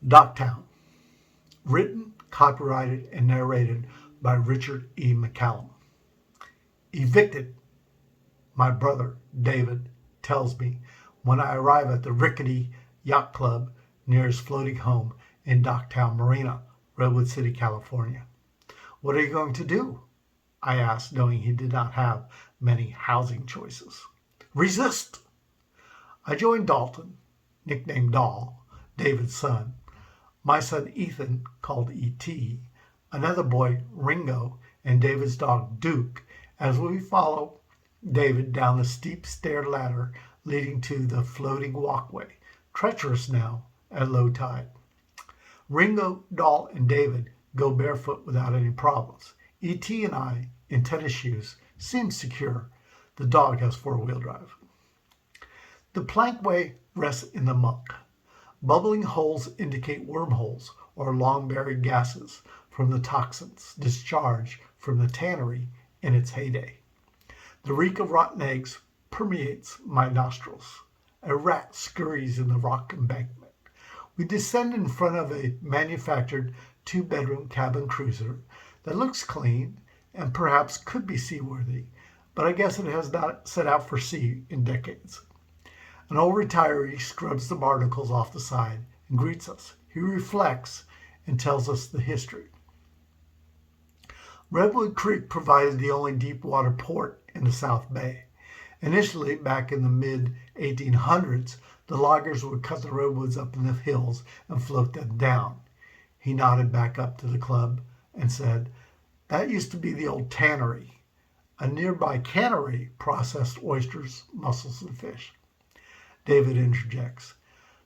Docktown, written, copyrighted, and narrated by Richard E. McCallum. Evicted, my brother David tells me when I arrive at the rickety yacht club near his floating home in Docktown Marina, Redwood City, California. What are you going to do? I asked, knowing he did not have many housing choices. Resist! I joined Dalton, nicknamed Doll, David's son, my son Ethan, called E.T., another boy, Ringo, and David's dog, Duke, as we follow David down the steep stair ladder leading to the floating walkway, treacherous now at low tide. Ringo, Doll, and David go barefoot without any problems. E.T. and I, in tennis shoes, seem secure. The dog has four-wheel drive. The plankway rests in the muck. Bubbling holes indicate wormholes or long-buried gases from the toxins discharged from the tannery in its heyday. The reek of rotten eggs permeates my nostrils. A rat scurries in the rock embankment. We descend in front of a manufactured two-bedroom cabin cruiser that looks clean and perhaps could be seaworthy, but I guess it has not set out for sea in decades. An old retiree scrubs the barnacles off the side and greets us. He reflects and tells us the history. Redwood Creek provided the only deep water port in the South Bay. Initially, back in the mid-1800s, the loggers would cut the redwoods up in the hills and float them down. He nodded back up to the club and said, "That used to be the old tannery. A nearby cannery processed oysters, mussels, and fish." David interjects,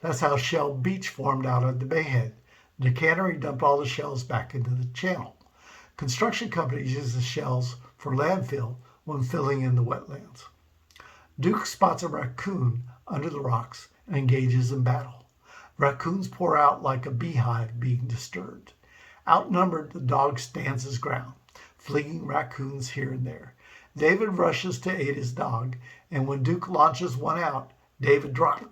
"That's how Shell Beach formed out at the bayhead. The cannery dumped all the shells back into the channel. Construction companies use the shells for landfill when filling in the wetlands." Duke spots a raccoon under the rocks and engages in battle. Raccoons pour out like a beehive being disturbed. Outnumbered, the dog stands his ground, flinging raccoons here and there. David rushes to aid his dog, and when Duke launches one out, David drop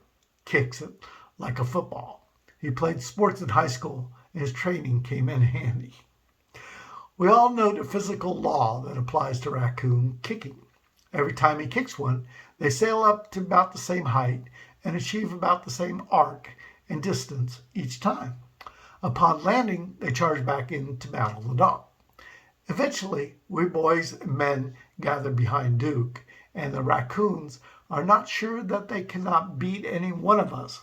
kicks it like a football. He played sports in high school, and his training came in handy. We all know the physical law that applies to raccoon kicking. Every time he kicks one, they sail up to about the same height and achieve about the same arc and distance each time. Upon landing, they charge back in to battle the dog. Eventually, we boys and men gather behind Duke, and the raccoons are not sure that they cannot beat any one of us,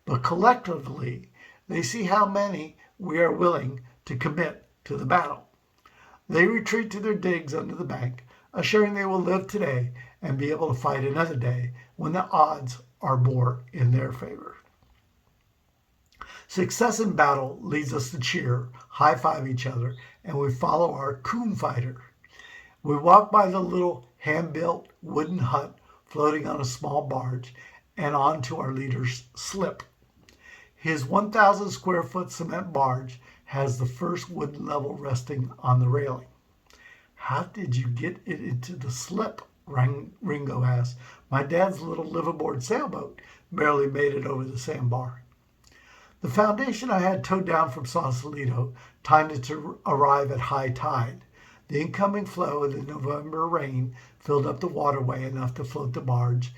but collectively they see how many we are willing to commit to the battle. They retreat to their digs under the bank, assuring they will live today and be able to fight another day when the odds are more in their favor. Success in battle leads us to cheer, high-five each other, and we follow our coon fighter. We walk by the little hand-built wooden hut floating on a small barge and on to our leader's slip. His 1,000 square foot cement barge has the first wooden level resting on the railing. "How did you get it into the slip?" Ringo asked. "My dad's little liveaboard sailboat barely made it over the sandbar." The foundation I had towed down from Sausalito timed it to arrive at high tide. The incoming flow of the November rain filled up the waterway enough to float the barge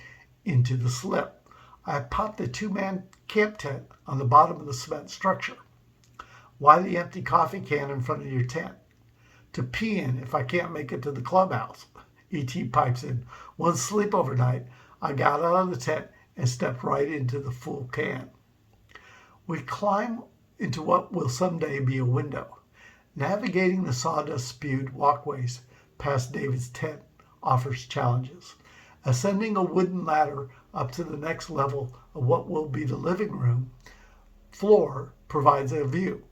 into the slip. I popped the two-man camp tent on the bottom of the cement structure. "Why the empty coffee can in front of your tent?" "To pee in if I can't make it to the clubhouse," E.T. pipes in. "One sleepover night, I got out of the tent and stepped right into the full can." We climb into what will someday be a window. Navigating the sawdust-spewed walkways past David's tent offers challenges. Ascending a wooden ladder up to the next level of what will be the living room floor provides a view.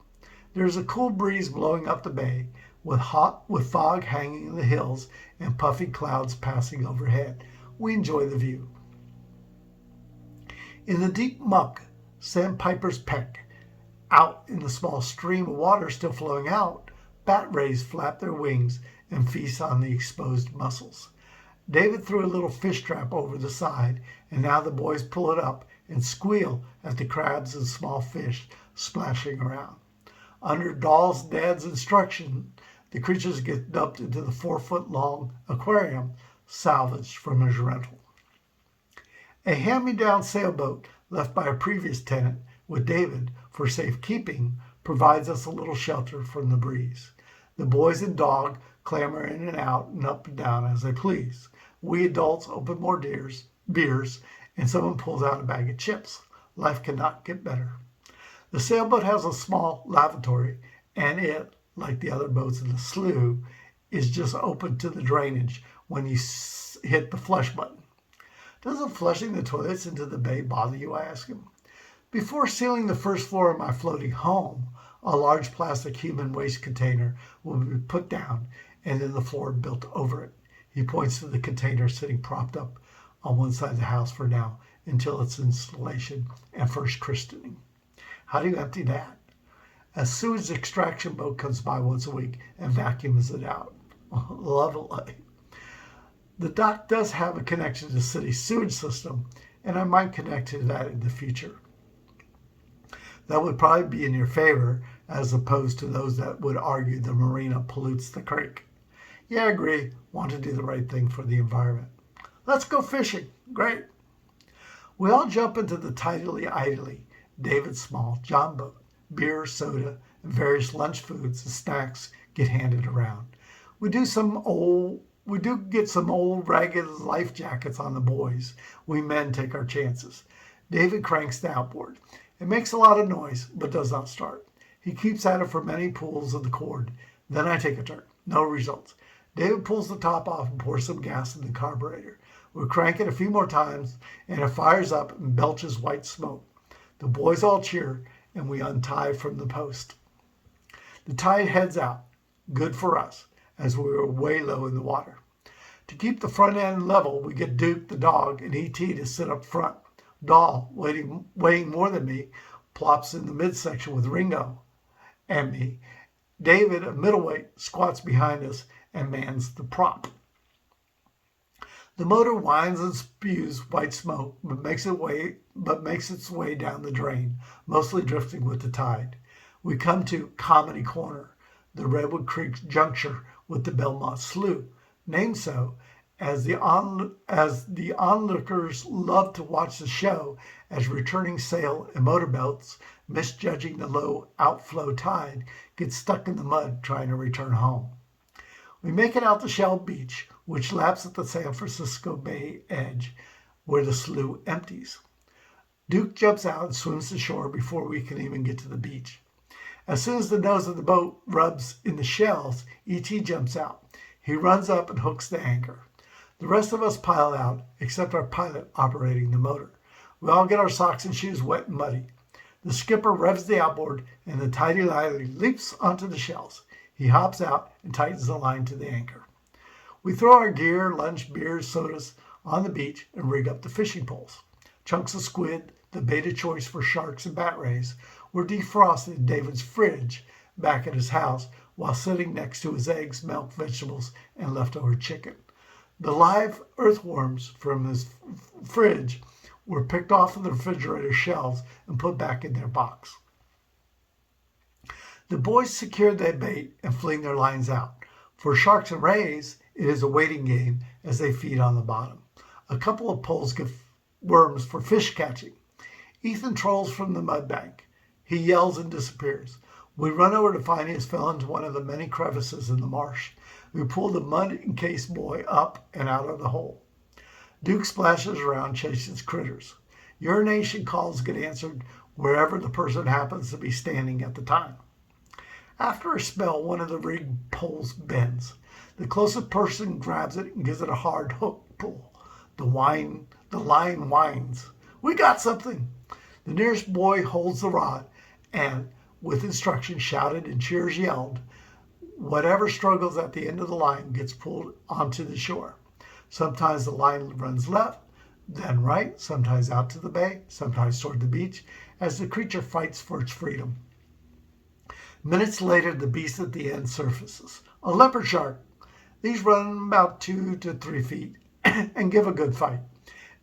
There is a cool breeze blowing up the bay, with fog hanging in the hills and puffy clouds passing overhead. We enjoy the view. In the deep muck, sandpipers peck. Out in the small stream of water still flowing out, bat rays flap their wings and feast on the exposed mussels. David threw a little fish trap over the side, and now the boys pull it up and squeal at the crabs and small fish splashing around. Under Doll's dad's instruction, the creatures get dumped into the 4-foot-long aquarium salvaged from his rental. A hand-me-down sailboat left by a previous tenant with David for safekeeping provides us a little shelter from the breeze. The boys and dog clamber in and out and up and down as they please. We adults open more beers, and someone pulls out a bag of chips. Life cannot get better. The sailboat has a small lavatory, and it, like the other boats in the slough, is just open to the drainage when you hit the flush button. Doesn't flushing the toilets into the bay bother you, I ask him. Before sealing the first floor of my floating home, a large plastic human waste container will be put down and then the floor built over it. He points to the container sitting propped up on one side of the house for now until its installation and first christening. How do you empty that? A sewage extraction boat comes by once a week and vacuums it out. Lovely. The dock does have a connection to the city's sewage system, and I might connect to that in the future. That would probably be in your favor, as opposed to those that would argue the marina pollutes the creek. Yeah, I agree. Want to do the right thing for the environment. Let's go fishing. Great. We all jump into the tidily idly David Small John boat. Beer, soda, and various lunch foods and snacks get handed around. We do get some old ragged life jackets on the boys. We men take our chances. David cranks the outboard. It makes a lot of noise, but does not start. He keeps at it for many pulls of the cord. Then I take a turn. No results. David pulls the top off and pours some gas in the carburetor. We crank it a few more times, and it fires up and belches white smoke. The boys all cheer, and we untie from the post. The tide heads out. Good for us, as we were way low in the water. To keep the front end level, we get Duke, the dog, and E.T. to sit up front. Doll, weighing more than me, plops in the midsection with Ringo and me. David, a middleweight, squats behind us and mans the prop. The motor whines and spews white smoke, but makes its way down the drain, mostly drifting with the tide. We come to Comedy Corner, the Redwood Creek juncture with the Belmont Slough, named so as the onlookers love to watch the show as returning sail and motorboats, misjudging the low outflow tide, get stuck in the mud trying to return home. We make it out to Shell Beach, which laps at the San Francisco Bay edge, where the slough empties. Duke jumps out and swims to shore before we can even get to the beach. As soon as the nose of the boat rubs in the shells, E.T. jumps out. He runs up and hooks the anchor. The rest of us pile out, except our pilot operating the motor. We all get our socks and shoes wet and muddy. The skipper revs the outboard, and the tidy lily leaps onto the shells. He hops out and tightens the line to the anchor. We throw our gear, lunch, beers, sodas on the beach and rig up the fishing poles. Chunks of squid, the bait of choice for sharks and bat rays, were defrosted in David's fridge back at his house while sitting next to his eggs, milk, vegetables, and leftover chicken. The live earthworms from his fridge were picked off of the refrigerator shelves and put back in their box. The boys secure their bait and fling their lines out. For sharks and rays, it is a waiting game as they feed on the bottom. A couple of poles give worms for fish catching. Ethan trolls from the mud bank. He yells and disappears. We run over to find he has fell into one of the many crevices in the marsh. We pull the mud-encased boy up and out of the hole. Duke splashes around, chases critters. Urination calls get answered wherever the person happens to be standing at the time. After a spell, one of the rig poles bends. The closest person grabs it and gives it a hard hook pull. The line whines. We got something! The nearest boy holds the rod and, with instructions shouted and cheers yelled, whatever struggles at the end of the line gets pulled onto the shore. Sometimes the line runs left, then right, sometimes out to the bay, sometimes toward the beach, as the creature fights for its freedom. Minutes later, the beast at the end surfaces. A leopard shark. These run about 2 to 3 feet and give a good fight.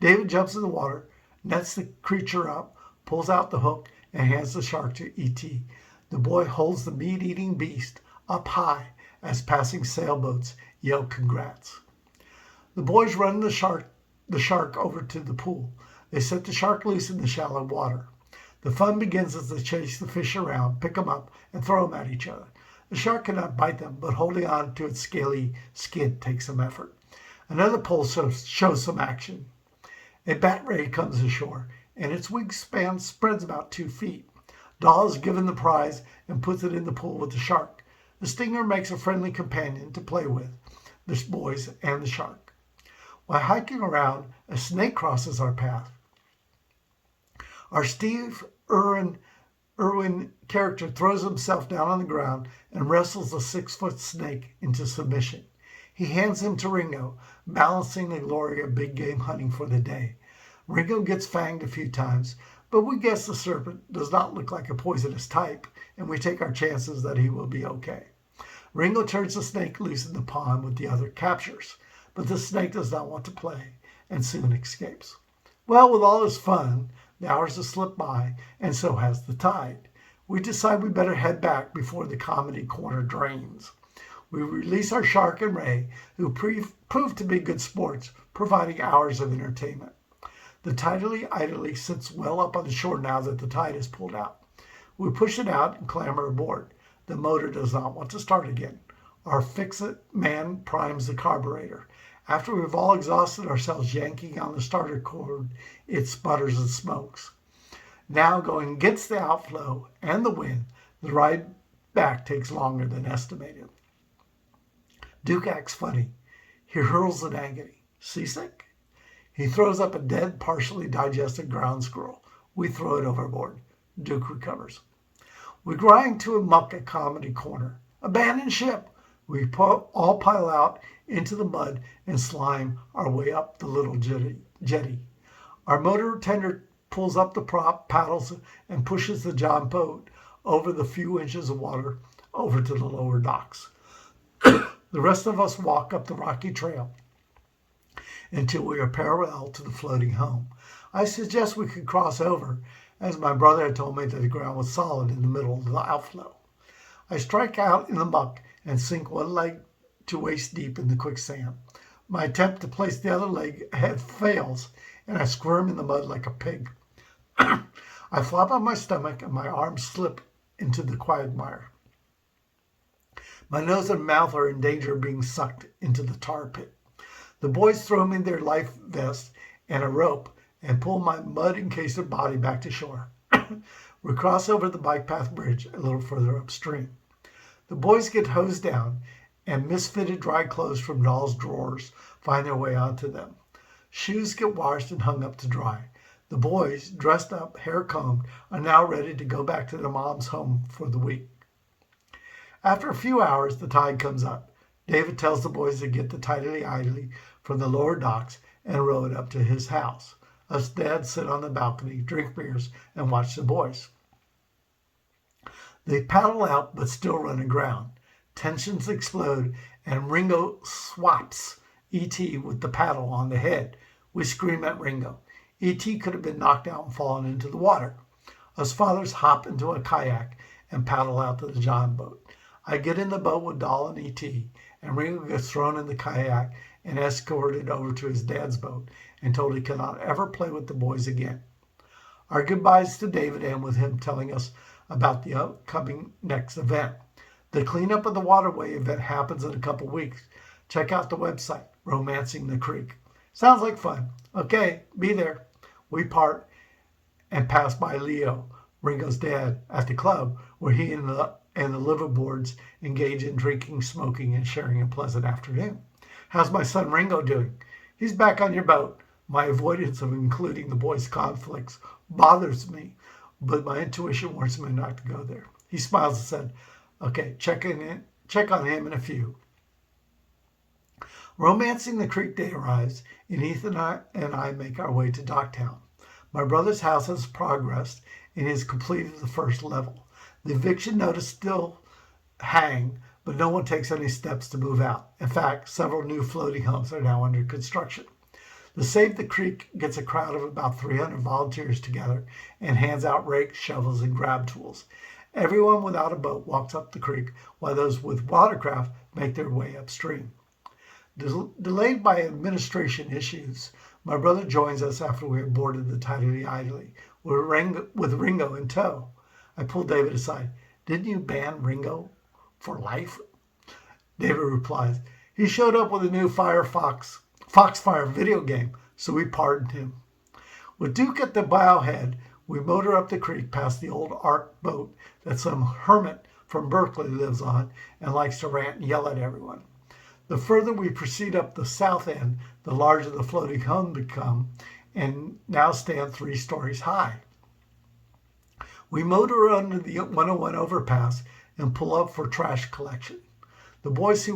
David jumps in the water nets the creature up, pulls out the hook, and hands the shark to E.T. The boy holds the meat-eating beast up high as passing sailboats yell congrats. The boys run the shark over to the pool. They set the shark loose in the shallow water. The fun begins as they chase the fish around, pick them up, and throw them at each other. The shark cannot bite them, but holding on to its scaly skin takes some effort. Another pole shows some action. A bat ray comes ashore, and its wingspan spreads about 2 feet. Doll is given the prize and puts it in the pool with the shark. The stinger makes a friendly companion to play with, the boys and the shark. While hiking around, a snake crosses our path. Our Steve Irwin character throws himself down on the ground and wrestles the 6-foot snake into submission. He hands him to Ringo, balancing the glory of big game hunting for the day. Ringo gets fanged a few times, but we guess the serpent does not look like a poisonous type, and we take our chances that he will be okay. Ringo turns the snake loose in the pond with the other captures, but the snake does not want to play and soon escapes. Well, with all this fun, the hours have slipped by, and so has the tide. We decide we better head back before the comedy corner drains. We release our shark and Ray, who proved to be good sports, providing hours of entertainment. The tidally idly sits well up on the shore now that the tide is pulled out. We push it out and clamber aboard. The motor does not want to start again. Our fix-it man primes the carburetor. After we've all exhausted ourselves yanking on the starter cord, it sputters and smokes. Now going against the outflow and the wind, the ride back takes longer than estimated. Duke acts funny. He hurls in agony. Seasick? He throws up a dead, partially digested ground squirrel. We throw it overboard. Duke recovers. We grind to a muck at Comedy Corner. Abandon ship! We all pile out into the mud and slime our way up the little jetty. Our motor tender pulls up the prop, paddles, and pushes the John boat over the few inches of water over to the lower docks. The rest of us walk up the rocky trail until we are parallel to the floating home. I suggest we could cross over, as my brother had told me that the ground was solid in the middle of the outflow. I strike out in the muck and sink one leg to waist deep in the quicksand. My attempt to place the other leg ahead fails, and I squirm in the mud like a pig. I flop on my stomach and my arms slip into the quagmire. My nose and mouth are in danger of being sucked into the tar pit. The boys throw me their life vest and a rope and pull my mud-encased body back to shore. We cross over the bike path bridge a little further upstream. The boys get hosed down, and misfitted dry clothes from Doll's drawers find their way onto them. Shoes get washed and hung up to dry. The boys, dressed up, hair combed, are now ready to go back to their mom's home for the week. After a few hours, the tide comes up. David tells the boys to get the tidily idly from the lower docks and row it up to his house. Us dads sit on the balcony, drink beers, and watch the boys. They paddle out but still run aground. Tensions explode and Ringo swaps E.T. with the paddle on the head. We scream at Ringo. E.T. could have been knocked out and fallen into the water. Us fathers hop into a kayak and paddle out to the John boat. I get in the boat with Doll and E.T., and Ringo gets thrown in the kayak and escorted over to his dad's boat and told he cannot ever play with the boys again. Our goodbyes to David end with him telling us about the upcoming next event. The cleanup of the waterway event happens in a couple weeks. Check out the website, Romancing the Creek. Sounds like fun. Okay, be there. We part and pass by Leo, Ringo's dad, at the club where he and the liveaboards engage in drinking, smoking, and sharing a pleasant afternoon. How's my son Ringo doing? He's back on your boat. My avoidance of including the boys' conflicts bothers me, but my intuition warns me not to go there. He smiles and said, okay, check on him in a few. Romancing the Creek Day arrives, and Ethan and I make our way to Docktown. My brother's house has progressed and is completed the first level. The eviction notice still hang, but no one takes any steps to move out. In fact, several new floating homes are now under construction. The Save the Creek gets a crowd of about 300 volunteers together and hands out rakes, shovels, and grab tools. Everyone without a boat walks up the creek, while those with watercraft make their way upstream. Delayed by administration issues, my brother joins us after we have boarded the Tidily Idly, with Ringo in tow. I pull David aside. Didn't you ban Ringo for life? David replies, he showed up with a new Foxfire video game, so we pardoned him. With Duke at the bowhead, we motor up the creek past the old Ark boat that some hermit from Berkeley lives on and likes to rant and yell at everyone. The further we proceed up the south end, the larger the floating homes become and now stand 3 stories high. We motor under the 101 overpass and pull up for trash collection. The boys see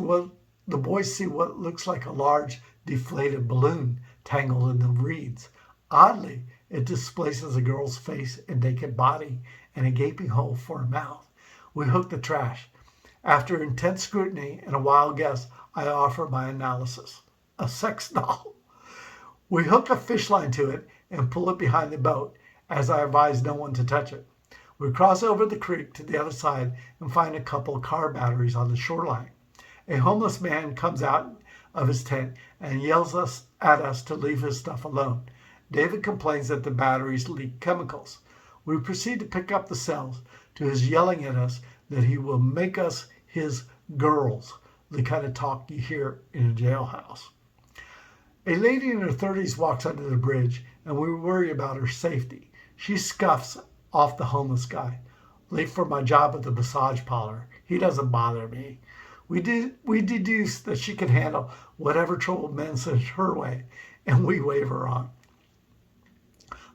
what looks like a large deflated balloon tangled in the reeds. Oddly, it displaces a girl's face and naked body and a gaping hole for a mouth. We hook the trash. After intense scrutiny and a wild guess, I offer my analysis. A sex doll. We hook a fish line to it and pull it behind the boat, as I advise no one to touch it. We cross over the creek to the other side and find a couple of car batteries on the shoreline. A homeless man comes out of his tent and yells at us to leave his stuff alone. David complains that the batteries leak chemicals. We proceed to pick up the cells, to his yelling at us that he will make us his girls, the kind of talk you hear in a jailhouse. A lady in her 30s walks under the bridge, and we worry about her safety. She scuffs off the homeless guy. Late for my job at the massage parlor. He doesn't bother me. We deduce that she can handle whatever trouble men send her way, and we wave her on.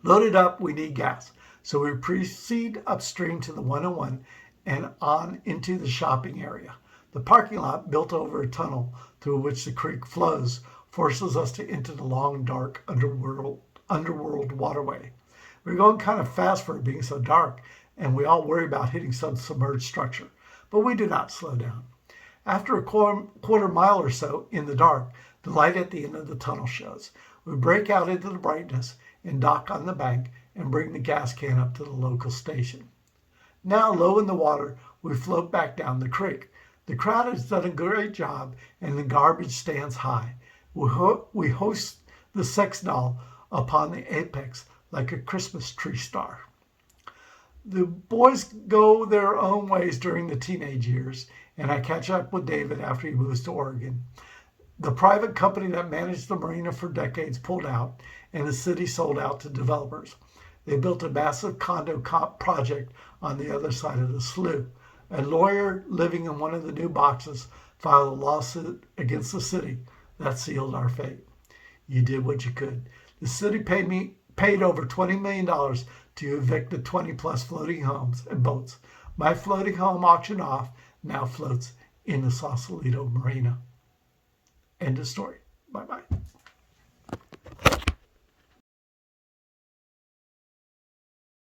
Loaded up, we need gas, so we proceed upstream to the 101 and on into the shopping area. The parking lot, built over a tunnel through which the creek flows, forces us to enter the long, dark underworld waterway. We're going kind of fast for it being so dark, and we all worry about hitting some submerged structure, but we do not slow down. After a quarter mile or so in the dark, the light at the end of the tunnel shows. We break out into the brightness and dock on the bank and bring the gas can up to the local station. Now, low in the water, we float back down the creek. The crowd has done a great job, and the garbage stands high. We hoist the sex doll upon the apex like a Christmas tree star. The boys go their own ways during the teenage years, and I catch up with David after he moves to Oregon. The private company that managed the marina for decades pulled out, and the city sold out to developers. They built a massive condo project on the other side of the slough. A lawyer living in one of the new boxes filed a lawsuit against the city. That sealed our fate. You did what you could. The city paid over $20 million to evict the 20-plus floating homes and boats. My floating home auctioned off now floats in the Sausalito Marina. End of story. Bye-bye.